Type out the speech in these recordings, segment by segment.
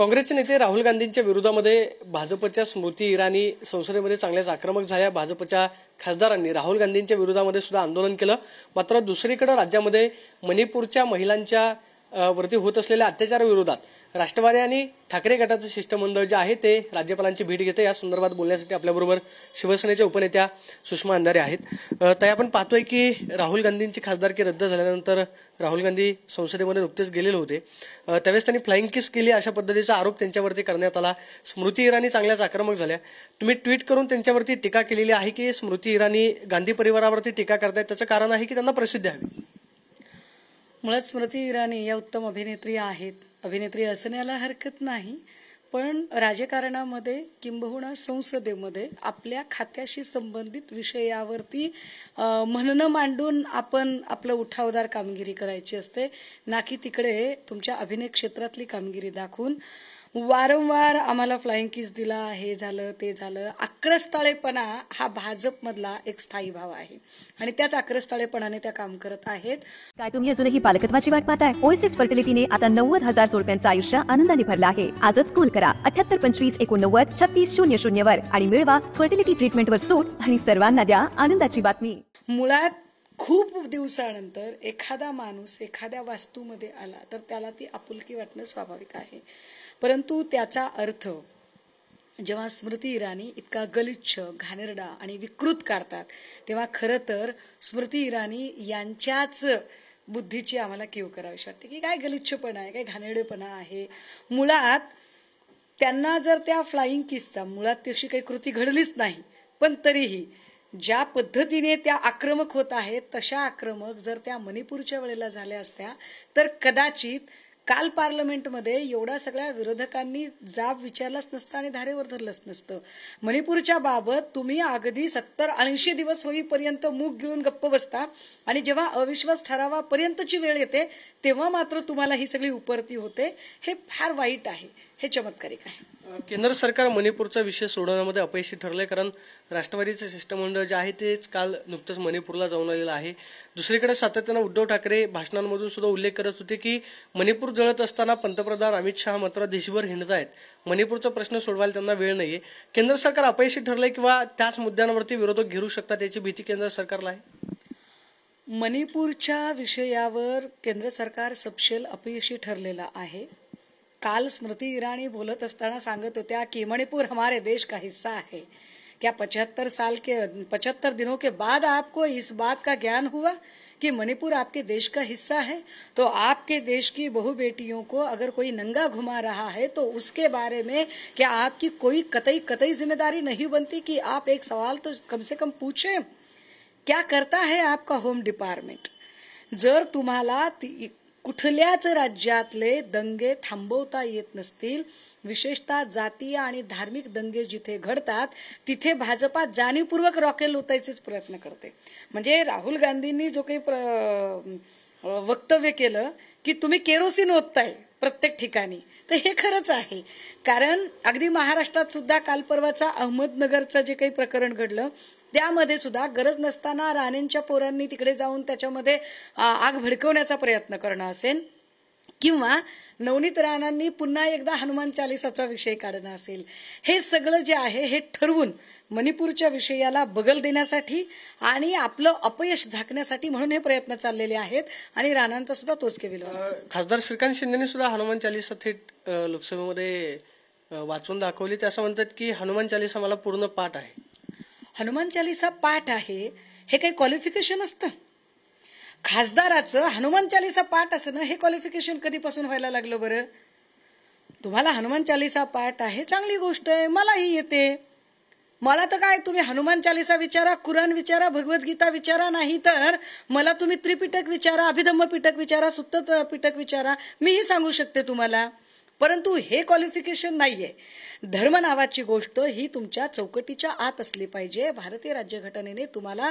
काँग्रेसचे नेते राहुल गांधींच्या विरोधामध्ये भाजपच्या स्मृती इराणी संसदेमध्ये चांगल्याच आक्रमक झाल्या। भाजपच्या खासदारांनी राहुल गांधींच्या विरोधामध्ये सुद्धा आंदोलन केलं। मात्र दुसरीकडे राज्यामध्ये मणिपूरच्या महिलांच्या वरती होत असलेल्या अत्याचाराविरोधात राष्ट्रवादी आणि ठाकरे गटाचं शिष्टमंडळ जे आहे ते राज्यपालांची भेट घेते। या संदर्भात बोलण्यासाठी आपल्याबरोबर शिवसेनेच्या उपनेत्या सुषमा अंधारे आहेत। ताई, आपण पाहतोय की राहुल गांधींची खासदारकी रद्द झाल्यानंतर राहुल गांधी संसदेमध्ये नुकतेच गेलेले होते। त्यावेळेस त्यांनी फ्लाइंग किस केली अशा पद्धतीचा आरोप त्यांच्यावरती करण्यात आला। स्मृती इराणी चांगल्याच आक्रमक झाल्या। तुम्ही ट्विट करून त्यांच्यावरती टीका केलेली आहे की स्मृती इराणी गांधी परिवारावरती टीका करतायत, त्याचं कारण आहे की त्यांना प्रसिद्धी हवी। मुळात स्मृती इराणी या उत्तम अभिनेत्री आहेत, अभिनेत्री असण्याला हरकत नाही, पण राजकारणामध्ये किंबहुना संसदेमध्ये आपल्या खात्याशी संबंधित विषयावरती म्हणणं मांडून आपण आपलं उठावदार कामगिरी करायची असते, ना की तिकडे तुमच्या अभिनय क्षेत्रातली कामगिरी दाखवून वारंवार आम्हाला फ्लाइंग किस दिला, हे झालं ते झालं। आक्रस्ताळेपणा हा भाजपमधला एक स्थायी भाव आहे आणि त्याच आक्रस्ताळेपणाने त्या काम करत आहेत। काय तुम्ही अजूनही पालकत्वाची वाट पाहताय? ओएसिस फर्टिलिटीने आता 90,000 जोडप्यांचं आयुष्य आनंदाने भरलं आहे। आजच कॉल करा 78 25 89 36 00 वर आणि मिळवा फर्टिलिटी ट्रीटमेंटवर सूट आणि सर्वांना द्या आनंदाची बातमी। मुळात खूप दिवसानंतर एखादा माणूस एखाद्या वास्तूमध्ये आला तर त्याला ती आपुलकी वाटणं स्वाभाविक आहे, परंतु त्याचा अर्थ जेव्हा स्मृती इराणी इतका गलिच्छ, घाणेरडा आणि विकृत काढतात तेव्हा खरं तर स्मृती इराणी यांच्याच बुद्धीची आम्हाला कीव करावीशी वाटते की काय गलिच्छपणा आहे, काय घाणेरडेपणा आहे। मुळात त्यांना जर त्या फ्लाइंग किसचा मुळात तशी काही कृती घडलीच नाही, पण तरीही ज्या पद्धतीने त्या आक्रमक होत आहेत तशा आक्रमक जर त्या मणिपूरच्या वेळेला झाल्या असत्या तर कदाचित काल पार्लमेंटमध्ये एवढ्या सगळ्या विरोधकांनी जाब विचारलाच नसतं आणि धारेवर धरलंच नसतं। मणिपूरच्या बाबत तुम्ही अगदी 70-80 दिवस होईपर्यंत मूग गिळून गप्प बसता आणि जेव्हा अविश्वास ठरावापर्यंतची वेळ येते तेव्हा मात्र तुम्हाला ही सगळी उपरती होते। हे फार वाईट आहे, हे चमत्कारिक आहे। केंद्र सरकार मणिपूरचा विषय सोडवण्यामध्ये अपयशी ठरले, कारण राष्ट्रवादीचे शिष्टमंडळ जे आहे तेच काल नुकतंच मणिपूरला जाऊन आलेलं आहे। दुसरीकडे सातत्यानं उद्धव ठाकरे भाषणांमधून सुद्धा उल्लेख करत होते की मणिपूर जळत असताना पंतप्रधान अमित शहा मात्र देशभर हिंडतायत, मणिपूरचा प्रश्न सोडवायला त्यांना वेळ नाहीये। केंद्र सरकार अपयशी ठरले किंवा त्याच मुद्द्यांवरती विरोधक घेरू शकतात याची भीती केंद्र सरकारला आहे। मणिपूरच्या विषयावर केंद्र सरकार सपशेल अपयशी ठरलेलं आहे। काल स्मृती इराणी बोलत असताना सांगत होत्या कि मणिपुर हमारे देश का हिस्सा है। क्या 75 दिनों के बाद आपको इस बात का ज्ञान हुआ कि मणिपुर आपके देश का हिस्सा है? तो आपके देश की बहु बेटियों को अगर कोई नंगा घुमा रहा है तो उसके बारे में क्या आपकी कोई कतई जिम्मेदारी नहीं बनती कि आप एक सवाल तो कम से कम पूछें? क्या करता है आपका होम डिपार्टमेंट? जर तुम्हाला कुठल्याच राज्यातले दंगे थांबवता येत नसतील, विशेषतः जातीय आणि धार्मिक दंगे जिथे घडतात तिथे भाजपा जाणीवपूर्वक रॉकेल ओतायचेच प्रयत्न करते। म्हणजे राहुल गांधींनी जो काही वक्तव्य केलं की तुम्ही केरोसिन ओतताय प्रत्येक ठिकाणी, तर हे खरंच आहे। कारण अगदी महाराष्ट्रात सुद्धा काल परवाचा अहमदनगरचं जे काही प्रकरण घडलं त्यामध्ये सुद्धा गरज नसताना राणेंच्या पोरांनी तिकडे जाऊन त्याच्यामध्ये आग भडकवण्याचा प्रयत्न करणं असेल किंवा नवनीत राणांनी पुन्हा एकदा हनुमान चालिसाचा विषय काढणं असेल, हे सगळं जे आहे हे ठरवून मणिपूरच्या विषयाला बगल देण्यासाठी आणि आपलं अपयश झाकण्यासाठी म्हणून हे प्रयत्न चाललेले आहेत आणि राणांचा सुद्धा तोच केविल। खासदार श्रीकांत शिंदेने सुद्धा हनुमान चालिसा थेट लोकसभेमध्ये वाचून दाखवली। ते असं म्हणतात की हनुमान चालिसा मला पूर्ण पाठ आहे। हनुमान चालिसा पाठ आहे हे काही क्वालिफिकेशन असतं? खासदाराचं हनुमान चालिसा पाठ असणं हे क्वालिफिकेशन कधीपासून व्हायला लागलं बरं? तुम्हाला हनुमान चालिसा पाठ आहे चांगली गोष्ट आहे, मलाही येते। मला तर काय, तुम्ही हनुमान चालिसा विचारा, कुराण विचारा, भगवद्गीता विचारा, नाही तर मला तुम्ही त्रिपिटक विचारा, अभिधम्म पिटक विचारा, सुत्त पिटक विचारा, मीही सांगू शकते तुम्हाला। परंतु हे क्वालिफिकेशन नाहीये। धर्म नावाची गोष्ट ही तुमच्या चौकटीच्या आत असली पाहिजे। भारतीय राज्यघटनेने तुम्हाला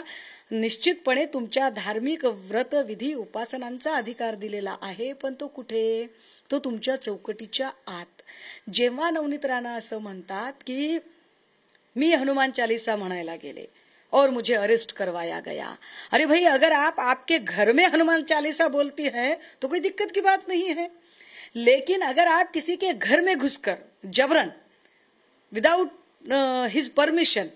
निश्चितपणे तुमच्या धार्मिक व्रत विधी उपासनांचा अधिकार दिलेला आहे, पण तो कुठे? तो तुमच्या चौकटीच्या आत। जेव्हा नवनीत राणा असं म्हणतात की मी हनुमान चालीसा म्हणायला गेले और मुझे अरेस्ट करवाया गया, अरे भाई अगर आप आपके घर में हनुमान चालीसा बोलती है तो कोई दिक्कत की बात नहीं है। लेकिन अगर आप किसी के घर में घुसकर जबरन विदाउट हिज परमिशन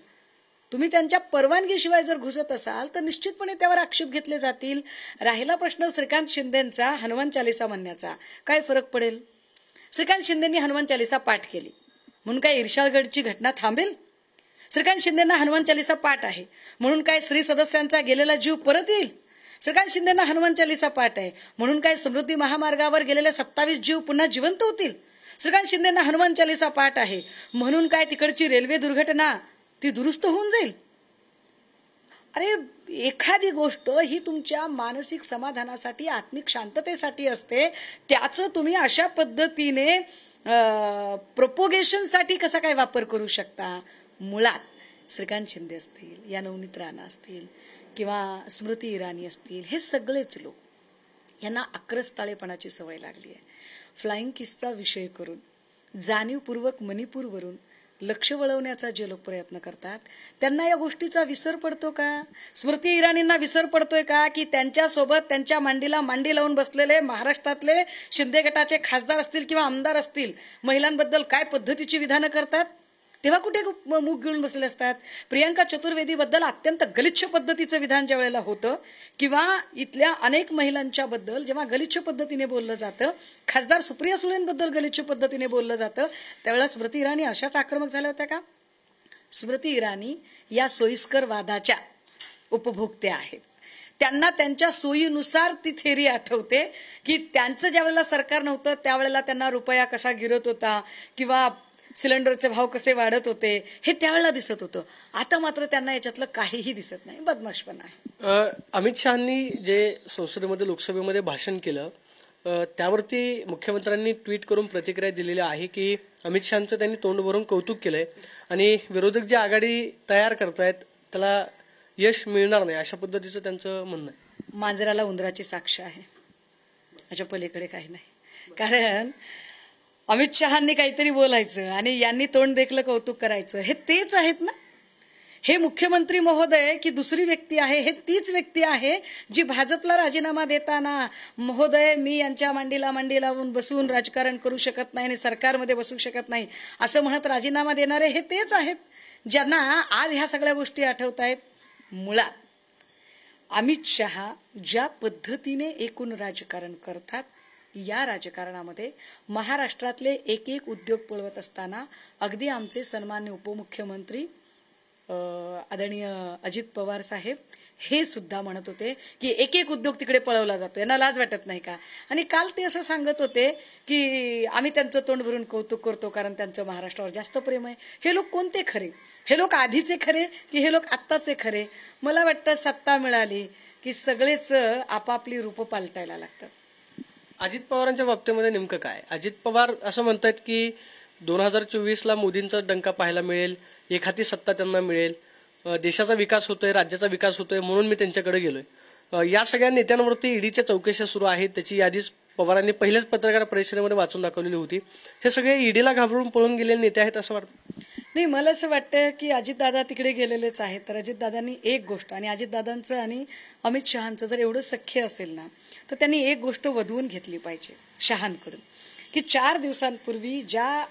तुम्ही त्यांच्या परवानगीशिवाय जर घुसत असाल तर निश्चितपणे त्यावर आक्षेप घेतले जातील. राहिला प्रश्न श्रीकांत शिंदेंचा हनुमान चालीसा म्हणण्याचा, काय फरक पडेल? श्रीकांत शिंदेंनी हनुमान चालीसा पाठ केली म्हणून काय इर्शाळगडची घटना थांबेल? श्रीकांत शिंदेंना हनुमान चालीसा पाठ आहे म्हणून काय स्त्री सदस्यांचा गेलेला जीव परत येईल? श्रीकांत शिंदेंना हनुमान चालीसा पाठ आहे म्हणून काय समृद्धी महामार्गावर गेलेले 27 जीव पुन्हा जिवंत होतील? श्रीकांत शिंदेंना हनुमान चालीसा पाठ आहे म्हणून काय तिकडची रेल्वे दुर्घटना ती दुरुस्त होऊन जाईल? अरे एखादी गोष्ट ही तुमच्या मानसिक समाधानासाठी, आत्मिक शांततेसाठी असते, त्याचं तुम्ही अशा पद्धतीने प्रोपोगेशनसाठी कसा काय वापर करू शकता? मुळात श्रीकांत शिंदे असतील, या नवनीत राणा असतील किंवा स्मृती इराणी असतील, हे सगळेच लोक यांना आक्रस्ताळेपणाची सवय लागली आहे. फ्लाइंग किसचा विषय करून जाणीवपूर्वक मणिपूरवरून लक्ष वळवण्याचा जे लोक प्रयत्न करतात त्यांना या गोष्टीचा विसर पडतो का? स्मृती इराणींना विसर पडतोय का की त्यांच्यासोबत त्यांच्या मांडीला मांडी लावून बसलेले महाराष्ट्रातले शिंदे गटाचे खासदार असतील किंवा आमदार असतील महिलांबद्दल काय पद्धतीची विधानं करतात तेव्हा कुठे मुख गिळून बसलेले असतात? प्रियंका चतुर्वेदी बद्दल अत्यंत गलिच्छ पद्धतीचं विधान ज्या वेळेला होतं किंवा इथल्या अनेक महिलांच्या बद्दल जेव्हा गलिच्छ पद्धतीने बोललं जातं, खासदार सुप्रिया सुळेंबद्दल गलिच्छ पद्धतीने बोललं जातं, त्यावेळेला स्मृती इराणी अशाच आक्रमक झाल्या होत्या का? स्मृती इराणी या सोयीस्कर वादाच्या उपभोक्त्या आहेत. त्यांना त्यांच्या सोयीनुसार ती थेरी आठवते की त्यांचं ज्या वेळेला सरकार नव्हतं त्यावेळेला त्यांना रुपया कसा गिरत होता किंवा सिलेंडरचे भाव कसे वाढत होते हे त्यावेळेला दिसत होतं. आता मात्र त्यांना याच्यातलं काहीही दिसत नाही, बदमाशपणा आहे. अमित शहानी जे संसदेमध्ये लोकसभेमध्ये भाषण केलं त्यावरती मुख्यमंत्र्यांनी ट्विट करून प्रतिक्रिया दिलेली आहे की अमित शहाचं त्यांनी तोंड भरून कौतुक केलंय आणि विरोधक जी आघाडी तयार करतायत त्याला यश मिळणार नाही अशा पद्धतीचं त्यांचं म्हणणं आहे. मांजराला उंदराची साक्ष आहे, याच्या पलीकडे काही नाही. कारण अमित शहांनी काहीतरी बोलायचं आणि यांनी तोंड देखलं कौतुक करायचं, हे तेच आहेत ना. हे मुख्यमंत्री महोदय की दुसरी व्यक्ती आहे, हे तीच व्यक्ती आहे जी भाजपला राजीनामा देताना महोदय मी यांच्या मांडीला मांडी लावून बसून राजकारण करू शकत नाही आणि सरकारमध्ये बसू शकत नाही असं म्हणत राजीनामा देणारे हे तेच आहेत ज्यांना आज ह्या सगळ्या गोष्टी आठवत आहेत. मुळात अमित शहा ज्या पद्धतीने एकूण राजकारण करतात या राजकारणामध्ये महाराष्ट्रातले एक एक उद्योग पळवत असताना अगदी आमचे सन्मान्य उपमुख्यमंत्री आदरणीय अजित पवार साहेब हे सुद्धा म्हणत होते की एक एक उद्योग तिकडे पळवला जातो, यांना लाज वाटत नाही का? आणि काल ते असं सांगत होते की आम्ही त्यांचं तोंड भरून कौतुक करतो कारण त्यांचं महाराष्ट्रावर जास्त प्रेम आहे. हे लोक कोणते खरे? हे लोक आधीचे खरे की हे लोक आत्ताचे खरे? मला वाटतं सत्ता मिळाली की सगळेच आपापली रूपं पालटायला लागतात. अजित पवारांच्या बाबतीमध्ये नेमकं काय? अजित पवार असं म्हणतात की 2024ला मोदींचा डंका पाहायला मिळेल, एक हाती सत्ता त्यांना मिळेल, देशाचा विकास होतोय, राज्याचा विकास होतोय म्हणून मी त्यांच्याकडे गेलोय. या सगळ्या नेत्यांवरती ईडीच्या चौकशा सुरू आहेत, त्याची यादीच पवारांनी पहिल्याच पत्रकार परिषदेमध्ये वाचून दाखवलेली होती. हे सगळे ईडीला घाबरून पळून गेलेले नेते आहेत असं वाटतं? नाही, मला असं वाटतं की अजितदादा तिकडे गेलेलेच आहेत. तर अजितदादांनी एक गोष्ट, आणि अजितदादांचं आणि अमित शहांचं जर एवढं सख्य असेल ना तर त्यांनी एक गोष्ट वधवून घेतली पाहिजे शहांकडून की 4 दिवसांपूर्वी ज्या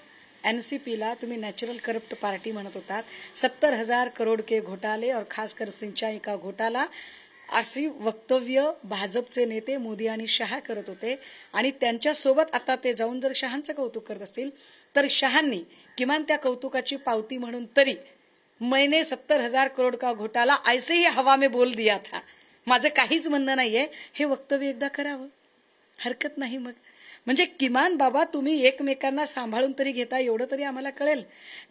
एनसीपीला तुम्ही नॅचरल करप्ट पार्टी म्हणत होतात, 70,000 करोड के घोटाले और खासकर सिंचाई का घोटाला, अशी वक्तव्य भाजपचे नेते मोदी आणि शहा करत होते आणि त्यांच्यासोबत आता ते जाऊन जर शहांचं कौतुक करत असतील तर शहांनी किमान त्या कौतुकाची पावती म्हणून तरी मैंने 70,000 करोड का घोटाला ऐसे ही हवा में बोल दिया था, माझं काहीच म्हणणं नाहीये, हे वक्तव्य एकदा करावं, हरकत नाही. मग म्हणजे किमान बाबा तुम्ही एकमेकांना सांभाळून तरी घेता एवढं तरी आम्हाला कळेल.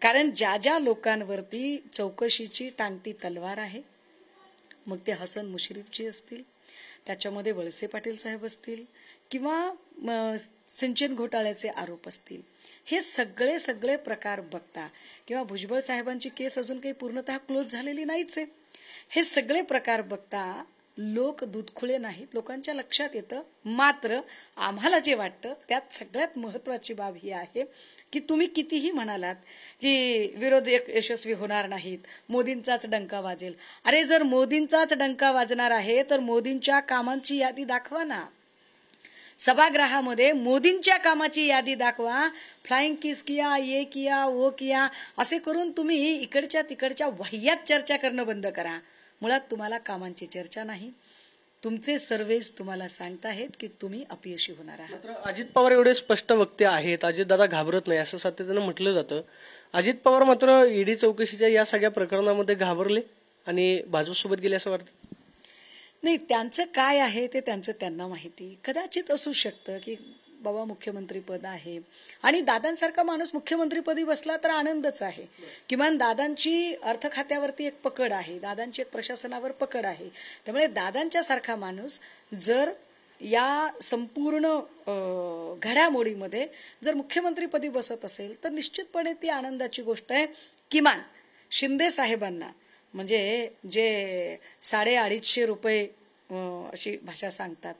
कारण ज्या ज्या लोकांवरती चौकशीची टांगती तलवार आहे, मग ते हसन मुश्रीफजी असतील, त्याच्यामध्ये वळसे पाटील साहेब असतील किंवा सिंचन घोटाळ्याचे आरोप असतील, हे सगळे प्रकार बघता किंवा भुजबळ साहेबांची केस अजून काही पूर्णतः क्लोज झालेली नाहीच आहे, हे सगळे प्रकार बघता लोक दूधखुळे नाहीत, लोकांच्या लक्षात येतं. मात्र आम्हाला जे वाटतं त्यात सगळ्यात महत्वाची बाब ही आहे की तुम्ही कितीही म्हणालात की विरोध यशस्वी होणार नाहीत, मोदींचाच डंका वाजेल. अरे जर मोदींचाच डंका वाजणार आहे तर मोदींच्या कामांची यादी दाखवा ना. सभागृहामध्ये मोदींच्या कामाची यादी दाखवा, फ्लाइंग किस किया, ये किया, वो किया, असे करून तुम्ही इकडच्या तिकडच्या वाह्यात चर्चा करणं बंद करा. मुळात तुम्हाला कामांची चर्चा नाही. तुमचे सर्वेज तुम्हाला सांगताहेत की तुम्ही अपयशी होणार आहात. मात्र अजित पवार एवढे स्पष्ट वक्ते आहेत, अजितदादा घाबरत नाही असं सातत्यानं म्हटलं जातं. अजित पवार मात्र ईडी चौकशीच्या या सगळ्या प्रकरणामध्ये घाबरले आणि भाजपसोबत गेले असं वाटतं. नाही, त्यांचं काय आहे ते त्यांना माहिती. कदाचित असू शकतं की बाबा मुख्यमंत्रीपद आहे आणि दादांसारखा माणूस मुख्यमंत्रीपदी बसला तर आनंदच आहे. किमान दादांची अर्थ खात्यावरती एक पकड आहे, दादांची एक प्रशासनावर पकड आहे. त्यामुळे दादांच्या सारखा माणूस जर या संपूर्ण घडामोडीमध्ये जर मुख्यमंत्रीपदी बसत असेल तर निश्चितपणे ती आनंदाची गोष्ट आहे. किमान शिंदे साहेबांना म्हणजे जे 250 रुपये अशी भाषा सांगतात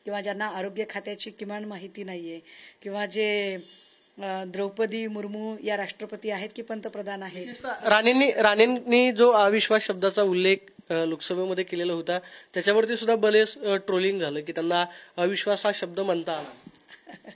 किंवा ज्यांना आरोग्य खात्याची किमान माहिती नाहीये किंवा जे द्रौपदी मुर्मू या राष्ट्रपती आहेत की पंतप्रधान आहेत. राणेंनी जो अविश्वास शब्दाचा उल्लेख लोकसभेमध्ये केलेला होता त्याच्यावरती सुद्धा बरेच ट्रोलिंग झालं की त्यांना अविश्वास हा शब्द म्हणता आला.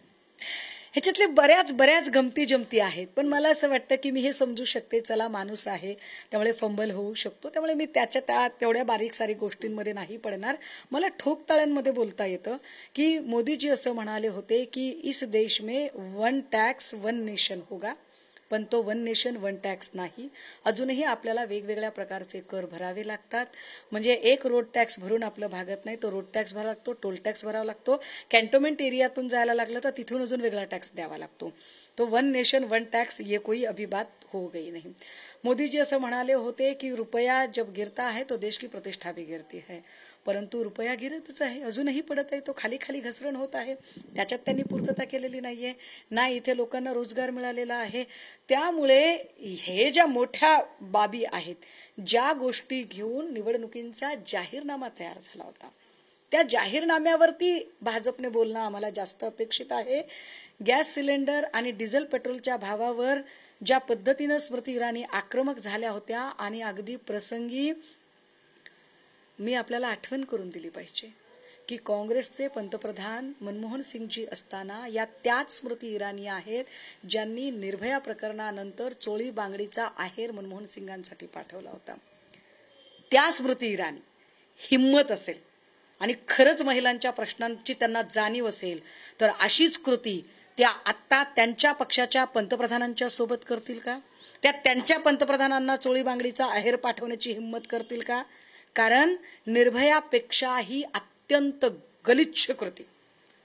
ह्याच्यातले बऱ्याच गमती जमती आहेत. पण मला असं वाटतं की मी हे समजू शकते, चला माणूस आहे त्यामुळे फंबल होऊ शकतो, त्यामुळे मी त्या तेवढ्या बारीक सारीक गोष्टींमध्ये नाही पडणार. मला ठोकताळ्यांमध्ये बोलता येतं की मोदीजी असं म्हणाले होते की इस देश में 1 टॅक्स 1 नेशन होगा, पण तो 1 नेशन 1 टॅक्स नाही. अजूनही आपल्याला वेगवेगळ्या प्रकारचे कर भरावे लागतात. म्हणजे एक रोड टॅक्स भरून आपलं भागत नाही, तो रोड टॅक्स भरावा लागतो, टोल टॅक्स भरावा लागतो. कॅन्टोन्मेंट एरियातून जायला लागलं तर तिथून अजून वेगळा टॅक्स द्यावा लागतो. तो 1 नेशन 1 टॅक्स ये कोई अभी बात हो गई नहीं. मोदीजी असं म्हणाले होते की रुपया जब गिरता है तो देश की प्रतिष्ठा भी गिरती है. परंतु रुपया गिरतच आहे, अजूनही पडत आहे, तो खाली खाली घसरण होत आहे. त्याच्यात त्यांनी पूर्तता केलेली नाहीये ना. इथे लोकांना रोजगार मिळालेला आहे. त्यामुळे हे ज्या मोठ्या बाबी आहेत, ज्या गोष्टी घेऊन निवडणुकींचा जाहीरनामा तयार झाला होता, त्या जाहीरनाम्यावरती भाजपने बोलणं आम्हाला जास्त अपेक्षित आहे. गॅस सिलेंडर आणि डिझेल पेट्रोलच्या भावावर ज्या पद्धतीनं स्मृती इराणी आक्रमक झाल्या होत्या आणि अगदी प्रसंगी मी आपल्याला आठवण करून दिली पाहिजे की काँग्रेसचे पंतप्रधान मनमोहन सिंगजी असताना या त्याच स्मृती इराणी आहेत ज्यांनी निर्भया प्रकरणानंतर चोळी बांगडीचा आहेर मनमोहन सिंगांसाठी पाठवला होता. त्या स्मृती इराणी हिम्मत असेल आणि खरंच महिलांच्या प्रश्नांची त्यांना जाणीव असेल तर अशीच कृती त्या आत्ता त्यांच्या पक्षाच्या पंतप्रधानांच्या सोबत करतील का? त्या त्यांच्या पंतप्रधानांना चोळी बांगडीचा आहेर पाठवण्याची हिम्मत करतील का? कारण निर्भयापेक्षाही अत्यंत गलिच्छ कृती,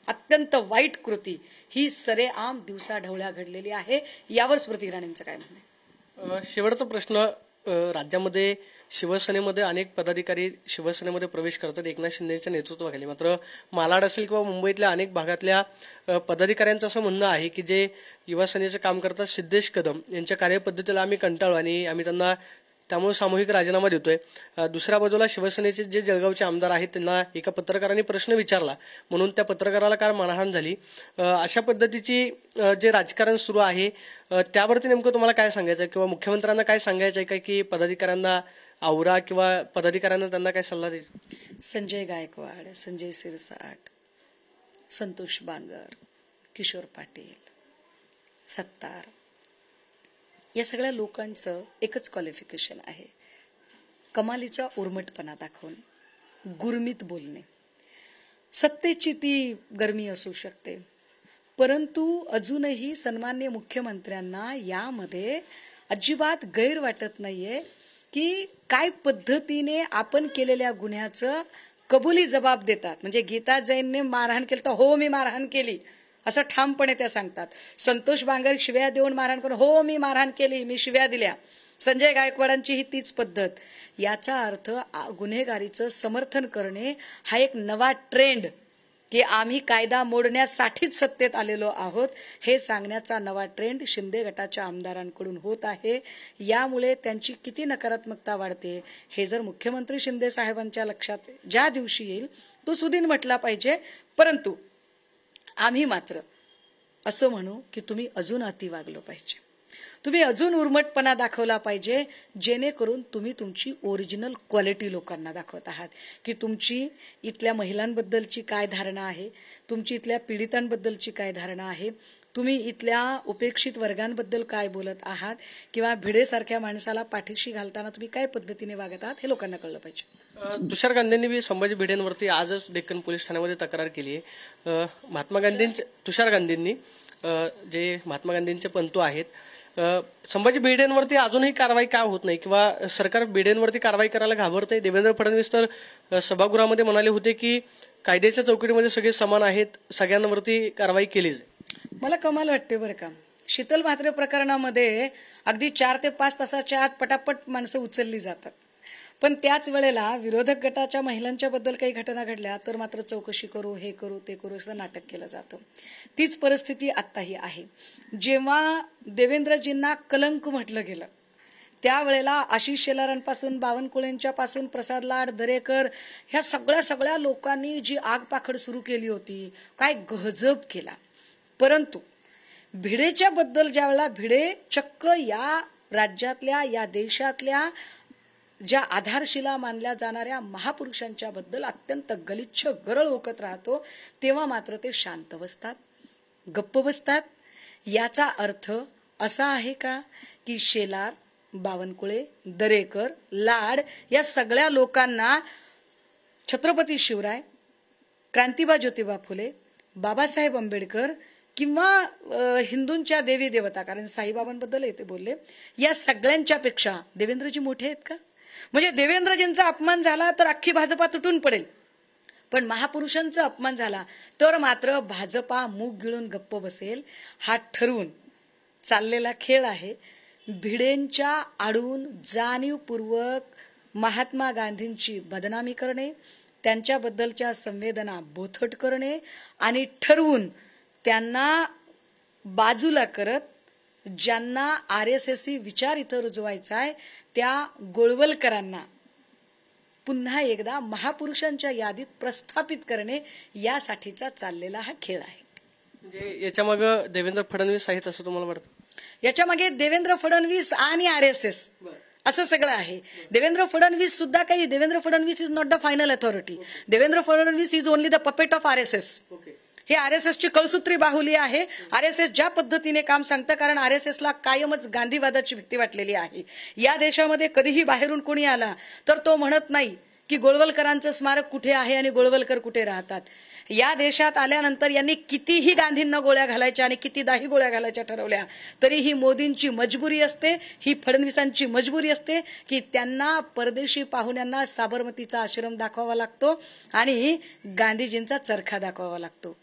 अत्यंत वाईट कृती ही सरेआम दिवसाढवळ्या घडलेली आहे. यावर स्मृती इराणींचं काय म्हणणं आहे? शेवटचा प्रश्न. राज्यामध्ये शिवसेनेमध्ये अनेक पदाधिकारी शिवसेनेमध्ये प्रवेश करतात एकनाथ शिंदेच्या नेतृत्वाखाली. मात्र मालाड असेल किंवा मुंबईतल्या अनेक भागातल्या पदाधिकाऱ्यांचं असं म्हणणं आहे की जे युवा सेनेचं काम करतात सिद्धेश कदम यांच्या कार्यपद्धतीला आम्ही कंटाळू आणि आम्ही त्यांना त्यामुळे सामूहिक राजीनामा देतोय. दुसऱ्या बाजूला शिवसेनेचे जे जळगावचे आमदार आहेत त्यांना एका पत्रकारांनी प्रश्न विचारला म्हणून त्या पत्रकाराला काल मारहाण झाली. अशा पद्धतीची जे राजकारण सुरू आहे त्यावरती नेमकं तुम्हाला काय सांगायचं किंवा मुख्यमंत्र्यांना काय सांगायचं आहे की पदाधिकाऱ्यांना आवरा किंवा पदाधिकाऱ्यांना त्यांना काय सल्ला द्यायचा? संजय गायकवाड, संजय सिरसाट, संतोष बांगर, किशोर पाटील, सत्तार या सगळ्या लोकांचं एकच क्वालिफिकेशन आहे, कमालीचा उर्मटपणा दाखवणे, गुरमीत बोलणे. सत्तेची ती गरमी असू शकते परंतु अजूनही सन्माननीय मुख्यमंत्र्यांना यामध्ये अजिबात गैर वाटत नाहीये की काय पद्धतीने आपण केलेल्या गुन्ह्याचं कबुली जबाब देतात. म्हणजे गीता जैनने मारहाण केली तर हो मी मारहाण केली असं ठामपणे त्या सांगतात. संतोष बांगर शिव्या देऊन मारहाण करून हो मी मारहाण केली, मी शिव्या दिल्या. संजय गायकवाडांची ही तीच पद्धत. याचा अर्थ गुन्हेगारीचं समर्थन करणे हा एक नवा ट्रेंड की आम्ही कायदा मोडण्यासाठीच सत्तेत आलेलो आहोत हे सांगण्याचा नवा ट्रेंड शिंदे गटाच्या आमदारांकडून होत आहे. यामुळे त्यांची किती नकारात्मकता वाढते हे जर मुख्यमंत्री शिंदे साहेबांच्या लक्षात ज्या दिवशी येईल तो सुदीन म्हटला पाहिजे. परंतु आम्ही मात्र असं म्हणू की तुम्ही अजून अति वागलं पाहिजे, तुम्ही अजून उर्मटपणा दाखवला पाहिजे, जेणेकरून तुम्ही तुमची ओरिजिनल क्वालिटी लोकांना दाखवत आहात की तुमची इथल्या महिलांबद्दलची काय धारणा आहे, तुमची इथल्या पीडितांबद्दलची काय धारणा आहे, तुम्ही इथल्या उपेक्षित वर्गांबद्दल काय बोलत आहात, किंवा भिडेसारख्या माणसाला पाठीशी घालताना तुम्ही काय पद्धतीने वागत आहात हे लोकांना कळलं पाहिजे. तुषार गांधींनी बी संभाजी भिडेंवरती आजच डेक्कन पोलीस ठाण्यामध्ये तक्रार केली आहे. तुषार गांधींनी जे महात्मा गांधींचे पंतू आहेत, संभाजी भिडेंवरती अजूनही कारवाई का होत नाही किंवा सरकार भिडेंवरती कारवाई करायला घाबरते? देवेंद्र फडणवीस तर सभागृहामध्ये म्हणाले होते की कायद्याच्या चौकटीमध्ये सगळे समान आहेत, सगळ्यांवरती कारवाई केली जाईल. मला कमाल वाटते बरं का. शीतल म्हात्रे प्रकरणामध्ये अगदी 4 ते 5 तासाच्या आत पटापट माणसं उचलली जातात, पण त्याच वेळेला विरोधक गटाच्या महिलांच्या बद्दल काही घटना घडल्या तर मात्र चौकशी करू, हे करू, ते करू असं नाटक केलं जातं. तीच परिस्थिती आत्ताही आहे. जेव्हा देवेंद्रजींना कलंक म्हटलं गेलं त्यावेळेला आशिष शेलारांपासून, बावनकुळेंच्या पासून, प्रसाद लाड, दरेकर ह्या सगळ्या लोकांनी जी आगपाखड सुरू केली होती, काय गजब केला. परंतु भिडेच्या बद्दल ज्यावेळेला भिडे चक्क या राज्यातल्या, या देशातल्या ज्या आधारशिला मानल्या जाणाऱ्या महापुरुषांच्या बद्दल अत्यंत गलिच्छ गरळ ओकत राहतो, तेव्हा मात्र ते शांत बसतात, गप्प बसतात. याचा अर्थ असा आहे का की शेलार, बावनकुळे, दरेकर, लाड या सगळ्या लोकांना छत्रपती शिवराय, क्रांतिबा ज्योतिबा फुले, बाबासाहेब आंबेडकर किंवा हिंदूंच्या देवी देवता, कारण साईबाबांबद्दल ते बोलले, या सगळ्यांच्या पेक्षा देवेंद्रजी मोठे आहेत का? म्हणजे देवेंद्रजींचा अपमान झाला तर अख्खी भाजपा तुटून पडेल, पण महापुरुषांचा अपमान झाला तर मात्र भाजपा मूग गिळून गप्प बसेल. हा ठरवून चाललेला खेळ आहे. भिडेंच्या आडून जाणीवपूर्वक महात्मा गांधींची बदनामी करणे, त्यांच्याबद्दलच्या संवेदना बोथट करणे आणि ठरवून त्यांना बाजूला करत ज्यांना RSSची विचार इथं रुजवायचा आहे त्या गोळवलकरांना पुन्हा एकदा महापुरुषांच्या यादीत प्रस्थापित करणे, यासाठीचा चाललेला हा खेळ आहे. म्हणजे याच्यामागे देवेंद्र फडणवीस आहेत असं तुम्हाला वाटतं? याच्यामागे देवेंद्र फडणवीस आणि RSS असं सगळं आहे. देवेंद्र फडणवीस सुद्धा काही, Devendra Fadnavis is not the final authority. Devendra Fadnavis is only the puppet of RSS. हे RSSची कळसूत्री बाहुली आहे. RSS ज्या पद्धतीने काम सांगतं, कारण RSSला कायमच गांधीवादाची भीती वाटलेली आहे. या देशामध्ये कधीही बाहेरून कोणी आला तर तो म्हणत नाही की गोळवलकरांचं स्मारक कुठे आहे आणि गोळवलकर कुठे राहतात. या देशात आल्यानंतर यांनी कितीही गांधींना गोळ्या घालायच्या आणि कितीदाही गोळ्या घालायच्या ठरवल्या तरीही मोदींची मजबुरी असते, ही फडणवीसांची मजबुरी असते की त्यांना परदेशी पाहुण्यांना साबरमतीचा आश्रम दाखवावा लागतो आणि गांधीजींचा चरखा दाखवावा लागतो.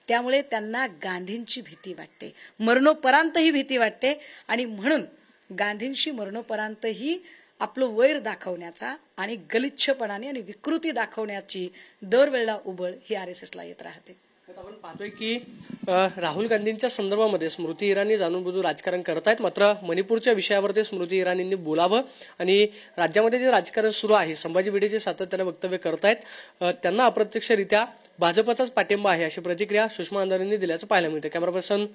त्यामुळे त्यांना गांधींची भीती वाटते, मरणोपरांतही भीती वाटते, आणि म्हणून गांधींशी मरणोपरांतही आपलं वैर दाखवण्याचा आणि गलिच्छपणाने आणि विकृती दाखवण्याची दरवेळेला उबळ ही RSSला येत राहते. आपण पाहतोय की राहुल गांधींच्या संदर्भामध्ये स्मृती इराणी जाणूनबुजून राजकारण करतायत, मात्र मणिपूरच्या विषयावर ते स्मृती इराणींनी बोलावं आणि राज्यामध्ये जे राजकारण सुरू आहे, संभाजी भिडे जे सातत्याने वक्तव्य करतायत त्यांना अप्रत्यक्षरित्या भाजपचाच पाठिंबा आहे अशी प्रतिक्रिया सुषमा अंधारेंनी दिल्याचं पाहायला मिळतं. Camera person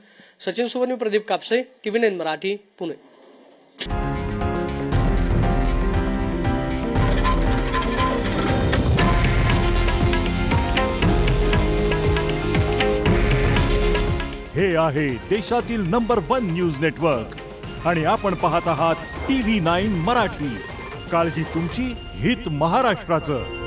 Sachin Suvarni, Pradeep Kapse, TV9 Marathi, Pune. हे आहे देशातील नंबर 1 न्यूज नेटवर्क आणि आपण पाहत आहात TV9 मराठी. काळजी तुमची, हित महाराष्ट्राचं.